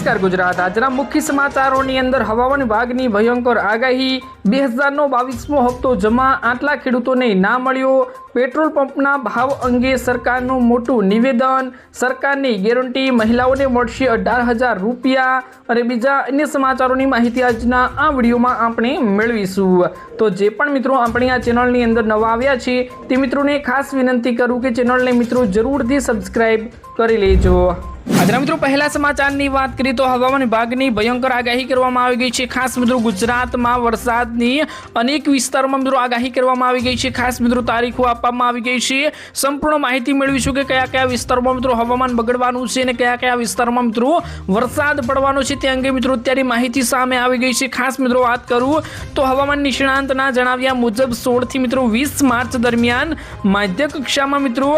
નમસ્કાર ગુજરાત। આજના મુખ્ય સમાચારોની અંદર હવામાન વિભાગની ભયંકર આગાહી, 2022મો હપ્તો જમા, આટલા ખેડૂતોને ના મળ્યો, પેટ્રોલ પંપના ભાવ અંગે સરકારનું મોટું નિવેદન, સરકારની ગેરંટી, મહિલાઓને મળશે 18,000 રૂપિયા અને બીજા અન્ય સમાચારોની માહિતી આજના આ વિડીયોમાં આપણે મેળવીશું। તો જે પણ મિત્રો આપણી આ ચેનલની અંદર નવા આવ્યા છે તે મિત્રોને ખાસ વિનંતી કરું કે ચેનલને મિત્રો જરૂરથી સબસ્ક્રાઇબ કરી લેજો। આજના મિત્રો પહેલા સમાચારની વાત કરીએ તો હવામાન વિભાગની ભયંકર આગાહી કરવામાં આવી ગઈ છે। ખાસ મિત્રો ગુજરાતમાં વરસાદની અનેક વિસ્તારોમાં મિત્રો આગાહી કરવામાં આવી ગઈ છે। ખાસ મિત્રો તારીખો આપવામાં આવી ગઈ છે। સંપૂર્ણ માહિતી મેળવીશું કે કયા કયા વિસ્તારોમાં મિત્રો હવામાન બગડવાનું છે અને કયા કયા વિસ્તારોમાં મિત્રો વરસાદ પડવાનો છે તે અંગે મિત્રો અત્યારે માહિતી સામે આવી ગઈ છે। ખાસ મિત્રો વાત કરું તો હવામાન નિષ્ણાંતના જણાવ્યા મુજબ 16 થી મિત્રો 20 માર્ચ દરમિયાન મધ્ય કક્ષામાં મિત્રો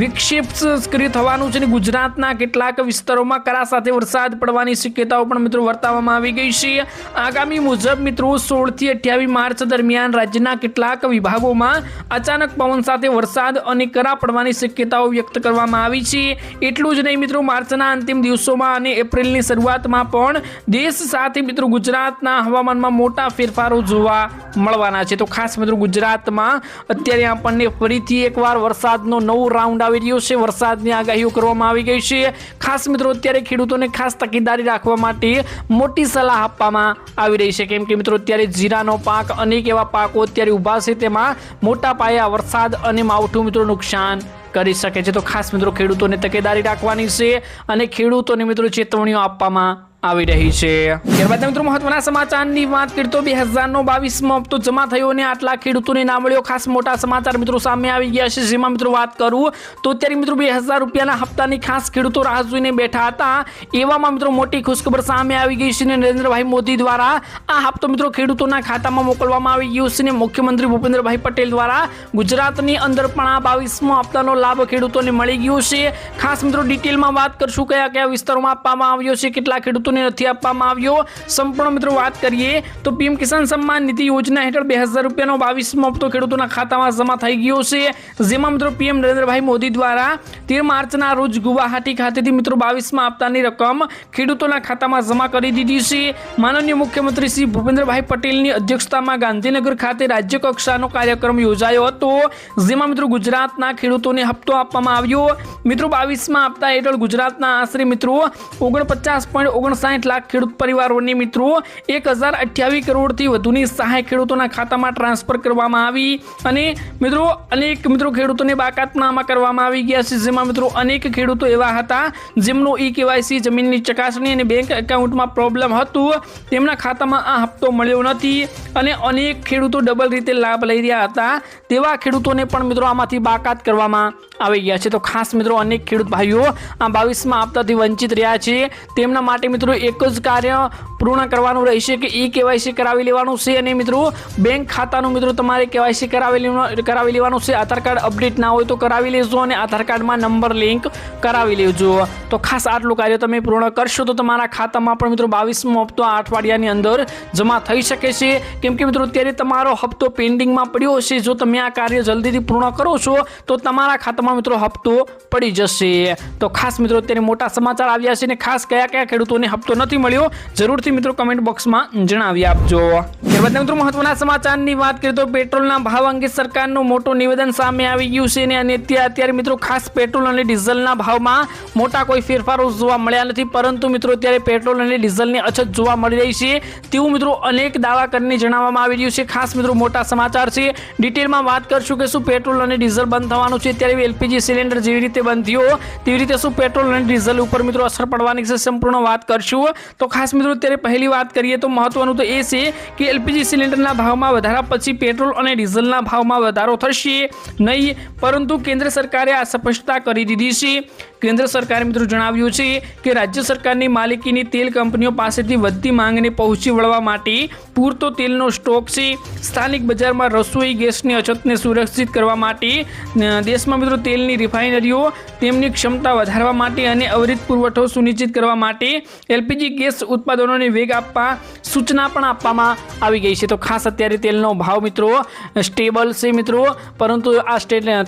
વિક્ષેપ સક્રિય થવાનું છે અને ગુજરાતના કેટલાક વિસ્તારોમાં કરા સાથે વરસાદ પડવાની શક્યતાઓ પણ મિત્રો વર્તાવવામાં આવી ગઈ છે। આગામી મુજબ મિત્રો 16 થી 28 માર્ચ દરમિયાન રાજ્યના કેટલાક વિભાગોમાં અચાનક પવન સાથે વરસાદ અને કરા પડવાની શક્યતાઓ વ્યક્ત કરવામાં આવી છે। એટલું જ નહીં મિત્રો, માર્ચના અંતિમ દિવસોમાં અને એપ્રિલની શરૂઆતમાં પણ દેશ સાથે મિત્રો ગુજરાતના હવામાનમાં મોટા ફેરફારો જોવા મળવાના છે। તો ખાસ મિત્રો ગુજરાતમાં અત્યારે આપણને ફરીથી એકવાર વરસાદનો નવો રાઉન્ડ આવી રહ્યો છે। વરસાદની આગાહીઓ કરવામાં આવી ગઈ છે। ખાસ મિત્રો અત્યારે ખેડૂતોને ખાસ તકેદારી રાખવા માટે મોટી સલાહ આપવામાં આવી રહી છે, કેમ કે મિત્રો અત્યારે જીરાનો પાક, અનેક એવા પાકો અત્યારે ઊભા છે, તેમાં મોટા પાયા વરસાદ અને માવઠું મિત્રો નુકસાન કરી શકે છે। તો ખાસ મિત્રો ખેડૂતોને તકેદારી રાખવાની છે અને ખેડૂતોને મિત્રો ચેતવણીઓ આપવામાં આવી રહી છે। ત્યારબાદ મિત્રો મહત્વના સમાચારની વાત કરીએ તો 2022મો હપ્તો જમા થયો અને આટલા ખેડૂતોને ના મળ્યો। ખાસ મોટા સમાચાર મિત્રો સામે આવી ગયા છે, જેમાં મિત્રો વાત કરું તો અત્યારે મિત્રો 2000 રૂપિયાના હપ્તાની ખાસ ખેડૂતો રાહ જોઈને બેઠા હતા। એવામાં મિત્રો મોટી ખુશખબર સામે આવી ગઈ છે અને નરેન્દ્રભાઈ મોદી દ્વારા આ હપ્તો મિત્રો ખેડૂતોના ખાતામાં મોકલવામાં આવી ગયો છે અને મુખ્યમંત્રી ભૂપેન્દ્રભાઈ પટેલ દ્વારા ગુજરાતની અંદર પણ આ 22મો હપ્તાનો લાભ ખેડૂતોને મળી ગયો છે। ખાસ મિત્રો ડિટેલમાં વાત કરશું કયા કયા વિસ્તારોમાં આપવામાં આવ્યો છે, કેટલા ખેડૂતો નથી આપવામાં આવ્યો। સંપૂર્ણ મિત્રો વાત કરીએ તો પીએમ કિસાન સન્માન નિધિ યોજના હેઠળ 2000 રૂપિયાનો 22મો હપ્તો ખેડૂતોના ખાતામાં જમા થઈ ગયો છે, જેમાં મિત્રો પીએમ નરેન્દ્રભાઈ મોદી દ્વારા 13 માર્ચના રોજ ગુવાહાટી ખાતેથી મિત્રો 22મા હપ્તાની રકમ ખેડૂતોના ખાતામાં જમા કરી દીધી છે। માનનીય મુખ્યમંત્રી શ્રી ભૂપેન્દ્રભાઈ પટેલની અધ્યક્ષતામાં ગાંધીનગર ખાતે રાજ્ય કક્ષાનો કાર્યક્રમ યોજાયો હતો, જેમાં મિત્રો ગુજરાતના ખેડૂતોને હપ્તો આપવામાં આવ્યો। મિત્રો 22મા હપ્તા હેઠળ ગુજરાતના આશરે મિત્રો 49.59 લાખ ખેડૂત પરિવારોને મિત્રો 1028 કરોડથી વધુની સહાય ખેડૂતોના ખાતામાં ટ્રાન્સફર કરવામાં આવી અને મિત્રો અનેક મિત્રો ખેડૂતોને બાકાતનામા કરવામાં આવી ગયા છે, જેમાં મિત્રો અનેક ખેડૂતો એવા હતા જેમનો ઈ-કેવાયસી, જમીનની ચકાસણી અને બેંક એકાઉન્ટમાં પ્રોબ્લેમ હતું, તેમના ખાતામાં આ હપ્તો મળ્યો નથી અને અનેક ખેડૂતો ડબલ રીતે લાભ લઈ રહ્યા હતા, તેવા ખેડૂતોને પણ મિત્રો આમાંથી બાકાત કરવામાં આવી ગયા છે। તો ખાસ મિત્રો અનેક ખેડૂત ભાઈઓ આ 22મા હપ્તાથી વંચિત રહ્યા છે, તેમના માટે મિત્રો એક જ કાર્ય પૂર્ણ કરવાનું રહેશે કે ઈ-કેવાયસી કરાવી લેવાનું છે અને મિત્રો બેંક ખાતાનું મિત્રો તમારે કેવાયસી કરાવી લેવાનું છે। આધાર કાર્ડ અપડેટ ના હોય તો કરાવી લેજો અને આધાર કાર્ડમાં નંબર લિંક કરાવી લેજો। તો ખાસ આટલું કાર્ય તમે પૂર્ણ કરશો તો તમારા ખાતામાં પણ મિત્રો 22મો હપ્તો આ અઠવાડિયાની અંદર જમા થઈ શકે છે, કેમ કે મિત્રો અત્યારે તમારો હપ્તો પેન્ડિંગમાં પડ્યો હશે। જો તમે આ કાર્ય જલ્દીથી પૂર્ણ કરો છો તો તમારા ખાતામાં મિત્રો હપ્તો પડી જશે। તો ખાસ મિત્રો અત્યારે મોટા સમાચાર આવ્યા છે અને ખાસ કયા કયા ખેડૂતોને હપ્તો નથી મળ્યો જરૂરથી મિત્રો કમેન્ટ બોક્સમાં જણાવી આપજો। ત્યારબાદ મિત્રો મહત્વના સમાચારની વાત કરીએ તો પેટ્રોલના ભાવ અંગે સરકારનું મોટું નિવેદન સામે આવી ગયું છે અને અત્યારે મિત્રો ખાસ પેટ્રોલ અને ડીઝલના ભાવમાં મોટા કોઈ ફેરફારો જોવા મળ્યા નથી, પરંતુ મિત્રો અત્યારે પેટ્રોલ અને ડીઝલની અછત જોવા મળી રહી છે તેવું મિત્રો અનેક દાવા કરીને જણાવવામાં આવી રહ્યું છે। ખાસ મિત્રો મોટા સમાચાર છે, ડિટેલમાં વાત કરશું કે શું પેટ્રોલ અને ડીઝલ બંધ થવાનું છે, ત્યારે એલપીજી સિલિન્ડર જેવી રીતે બંધ થયો તેવી રીતે શું પેટ્રોલ અને ડીઝલ ઉપર મિત્રો અસર પડવાની છે, સંપૂર્ણ વાત કરશું। તો ખાસ મિત્રો અત્યારે પહેલી વાત કરીએ તો મહત્વનું તો એ છે કે એલપીજી સિલિન્ડરના ભાવમાં વધારા પછી પેટ્રોલ અને ડીઝલના ભાવમાં વધારો થશે નહીં, પરંતુ કેન્દ્ર સરકારે આ સ્પષ્ટતા કરી દીધી છે। કેન્દ્ર સરકારે મિત્રો જણાવ્યું છે કે રાજ્ય સરકારની માલિકીની તેલ કંપનીઓ પાસેથી વધતી માંગને પહોંચી વળવા માટે પૂરતો તેલનો સ્ટોક છે। સ્થાનિક બજારમાં રસોઈ ગેસની અછતને સુરક્ષિત કરવા માટે દેશમાં મિત્રો તેલની રિફાઇનરીઓ તેમની ક્ષમતા વધારવા માટે અને અવિરત પુરવઠો સુનિશ્ચિત કરવા માટે એલપીજી ગેસ ઉત્પાદનોને વેગ આપવા સૂચના પણ આપવામાં આવી ગઈ છે। તો ખાસ અત્યારે તેલનો ભાવ મિત્રો સ્ટેબલ છે મિત્રો, પરંતુ આ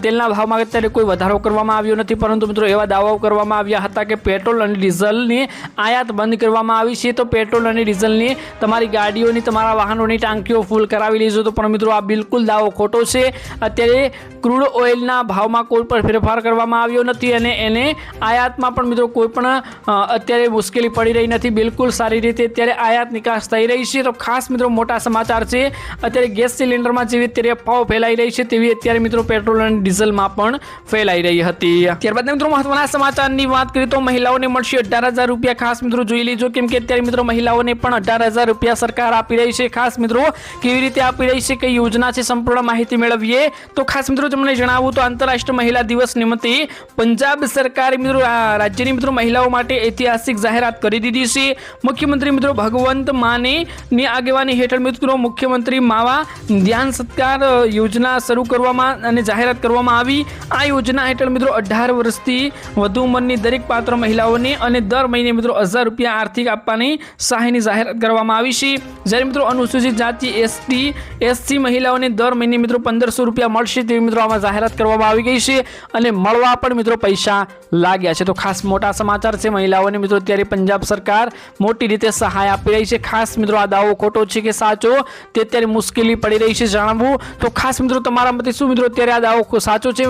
તેલના ભાવમાં અત્યારે કોઈ વધારો કરવામાં આવ્યો નથી, પરંતુ મિત્રો એવા દાવાઓ કરવામાં આવ્યા હતા કે પેટ્રોલ અને ડીઝલની આયાત બંધ કરવામાં આવી છે। તો પેટ્રોલ અને ડીઝલની તમારી ગાડીઓની, તમારા વાહનોની ટાંકીઓ ફૂલ કરાવી લેજો। તો પણ મિત્રો આ બિલકુલ દાવો ખોટો છે। અત્યારે ક્રૂડ ઓઇલના ભાવમાં કોઈ પણ ફેરફાર કરવામાં આવ્યો નથી અને એને આયાતમાં પણ મિત્રો કોઈ પણ અત્યારે મુશ્કેલી પડી રહી નથી। બિલકુલ સારી રીતે અત્યારે આયાત નિકાસ થઈ રહી છે। તો ખાસ મિત્રો મોટા સમાચાર છે, અત્યારે ગેસ સિલિન્ડરમાં જેવી અત્યારે અફવાઓ ફેલાઈ રહી છે તેવી અત્યારે મિત્રો પેટ્રોલ અને ડીઝલમાં પણ ફેલાઈ રહી હતી। ત્યારબાદ મિત્રો મહત્વના સમાચારની વાત કરીએ તો મહિલાઓને મળશે 18,000 રૂપિયા। ખાસ મિત્રો જોઈ લેજો, કેમ કે અત્યારે મિત્રો મહિલાઓને પણ 18,000 રૂપિયા સરકાર આપી રહી છે। ખાસ મિત્રો કેવી રીતે આપી રહી છે, કઈ યોજના છે, સંપૂર્ણ માહિતી મેળવીએ તો ખાસ મિત્રો તમને જણાવું તો આંતરરાષ્ટ્રીય મહિલા દિવસ નિમિત્તે પંજાબ સરકારે મિત્રો રાજ્યની મિત્રો મહિલાઓ માટે ઐતિહાસિક જાહેરાત કરી દીધી છે। મુખ્યમંત્રી મિત્રો ભગવંત માને ની આગેવાની હેઠળ મિત્રો મુખ્યમંત્રી માવા ધ્યાન સત્કાર યોજના શરૂ કરવામાં અને જાહેરાત કરવામાં આવી। આ યોજના હેઠળ મિત્રો 18 વર્ષથી વધુ ઉંમરની દરેક પાત્ર મહિલાઓને અને દર મહિને મિત્રો 1,000 રૂપિયા આર્થિક આપવાની સહાયની જાહેરાત કરવામાં આવી છે। જ્યારે મિત્રો અનુસૂચિત જાતિ SC મહિલાઓને દર મહિને મિત્રો 1,500 રૂપિયા મળશે તેવી મિત્રો આમાં જાહેરાત કરવામાં આવી ગઈ છે અને મળવા પણ મિત્રો પૈસા લાગ્યા છે। તો ખાસ મોટા સમાચાર છે, મહિલાઓને મિત્રો અત્યારે પંજાબ સરકાર મોટી રીતે સહાય આપી રહી છે। ખાસ મિત્રો આ દાવો ખોટો છે કે સાચો તે અત્યારે મુશ્કેલી પડી રહી છે જાણવું। તો ખાસ મિત્રો તમારા મતે શું મિત્રો અત્યારે આ દાવો સાચો છે?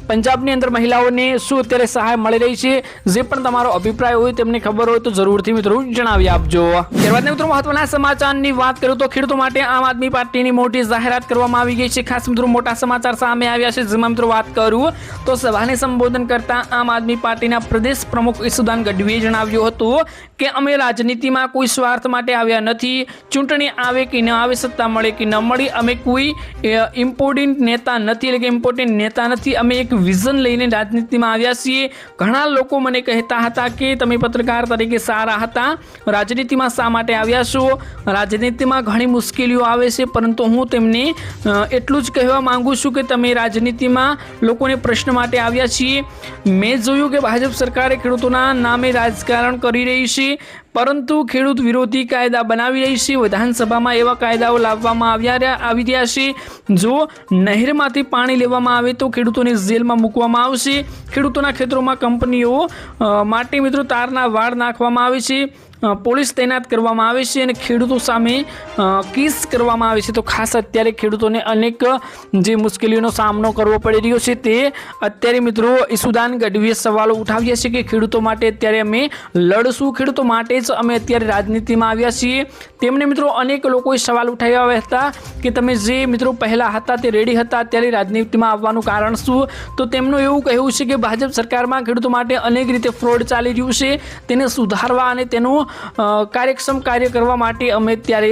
પંજાબની અંદર મહિલાઓને શું અત્યારે સહાય મળી રહી છે? જે પણ તમારો અભિપ્રાય હોય, તમને ખબર હોય તો જરૂરથી મિત્રો જણાવી આપજો। ત્યારબાદ મિત્રો મહત્વના સમાચારની વાત કરું તો ખેડૂતો માટે આમ આદમી પાર્ટીની મોટી જાહેરાત કરવામાં આવી ગઈ છે। ખાસ મિત્રો મોટા સમાચાર સામે આવ્યા છે, જેમાં મિત્રો વાત કરું તો સભાને સંબોધન કરતા આમ આદમી પાર્ટીના પ્રદેશ પ્રમુખ ઈસુદાન ગઢવીએ જણાવ્યું હતું કે અમે રાજનીતિમાં કોઈ સ્વાર્થ માટે આવ્યા નથી। ચૂંટણી આવે કે ન આવે, સત્તા મળે કે ન મળે, અમે કોઈ ઇમ્પોર્ટન્ટ નેતા નથી। અમે એક વિઝન લઈને રાજનીતિમાં આવ્યા છીએ। ઘણા લોકો મને કહેતા હતા કે તમે પત્રકાર તરીકે સારા હતા, રાજનીતિમાં શા માટે આવ્યા છો? રાજનીતિમાં ઘણી મુશ્કેલીઓ આવે છે, પરંતુ હું તેમને એટલું જ કહેવા માંગુ છું કે તમે રાજનીતિમાં લોકોને પ્રશ્ન માટે આવ્યા છીએ। મેં જોયું કે ભાજપ સરકારે ખેડૂતોના નામે રાજકારણ કરી રહી છે, પરંતુ ખેડૂત વિરોધી કાયદા બનાવી રહી છે। વિધાનસભામાં એવા કાયદાઓ લાવવામાં આવી રહ્યા છે, જો નહેરમાંથી પાણી લેવામાં આવે તો ખેડૂતોને જેલમાં મૂકવામાં આવશે। ખેડૂતોના ખેતરોમાં કંપનીઓ માટે મિત્રો તારના વાડ નાખવામાં આવે છે, પોલીસ તૈનાત કરવામાં આવે છે અને ખેડૂતો સામે કેસ કરવામાં આવે છે। તો ખાસ અત્યારે ખેડૂતોને અનેક જે મુશ્કેલીઓનો સામનો કરવો પડી રહ્યો છે, તે અત્યારે મિત્રો ઈસુદાન ગઢવીએ સવાલો ઉઠાવ્યા છે કે ખેડૂતો માટે અત્યારે અમે લડશું, ખેડૂતો માટે જ અમે અત્યારે રાજનીતિમાં આવ્યા છીએ। તેમને મિત્રો અનેક લોકોએ સવાલ ઉઠાવ્યા હતા કે તમે જે મિત્રો પહેલાં હતા તે રેડી હતા, અત્યારે રાજનીતિમાં આવવાનું કારણ શું? તો તેમનું એવું કહેવું છે કે ભાજપ સરકારમાં ખેડૂતો માટે અનેક રીતે ફ્રોડ ચાલી રહ્યું છે, તેને સુધારવા અને તેનું કાર્યક્ષમ કાર્ય કરવા માટે અમે અત્યારે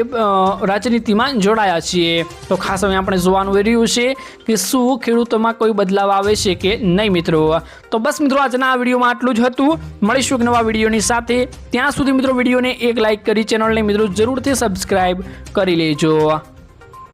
રાજનીતિમાં જોડાયા છીએ। તો ખાસ હવે આપણે જોવાનું રહ્યું છે કે શું ખેડૂતોમાં કોઈ બદલાવ આવે છે કે નહીં મિત્રો। તો બસ મિત્રો આજના આ વિડીયોમાં આટલું જ હતું। મળીશું એક નવા વિડીયોની સાથે, ત્યાં સુધી મિત્રો વિડીયોને એક લાઇક કરી ચેનલને મિત્રો જરૂરથી સબસ્ક્રાઈબ કરી લેજો।